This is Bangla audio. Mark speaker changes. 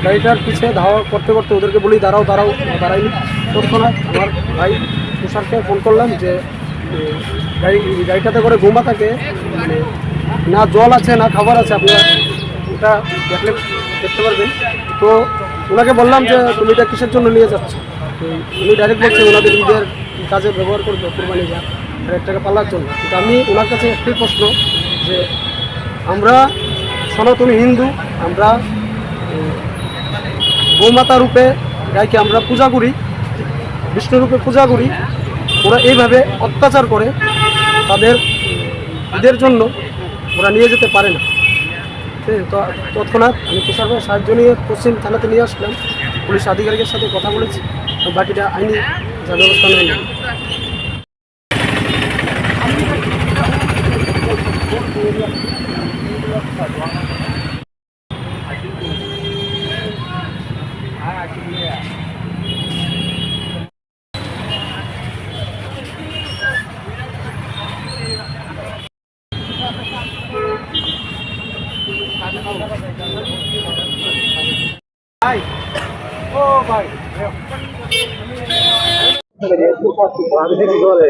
Speaker 1: গাড়িটার পিছিয়ে ধাওয়া করতে করতে ওদেরকে বলি দাঁড়াও দাঁড়াও, দাঁড়াইনি। তৎক্ষণাৎ আমার ভাই তুষারকে ফোন করলাম যে গাড়িটাতে করে বোমাটাকে মানে না জল আছে না খাবার আছে, আপনারা এটা দেখলে দেখতে পারবেন। তো ওনাকে বললাম যে তুমি এটা কিসের জন্য নিয়ে যাচ্ছ? তো উনি ডাইরেক্ট বলছে ওনাদের ঈদের কাজে ব্যবহার করবে, কোরবানি যা টাকা পালার জন্য। কিন্তু আমি ওনার কাছে একটাই প্রশ্ন যে আমরা সনাতনী হিন্দু, আমরা গোমাতা রূপে গাইকে আমরা পূজা করি, বিষ্ণু রূপে পূজা করি। ওরা এইভাবে অত্যাচার করে তাদের ঈদের জন্য ওরা নিয়ে যেতে পারে না। তো তৎক্ষণাৎ আমি তুষার ভাই সাহায্য নিয়ে পশ্চিম থানাতে নিয়ে আসলাম, পুলিশ আধিকারিকের সাথে কথা বলেছি, বাকিটা আইনি যা ব্যবস্থা নেয়। ভাই ও ভাই আমি দেখি ঘরে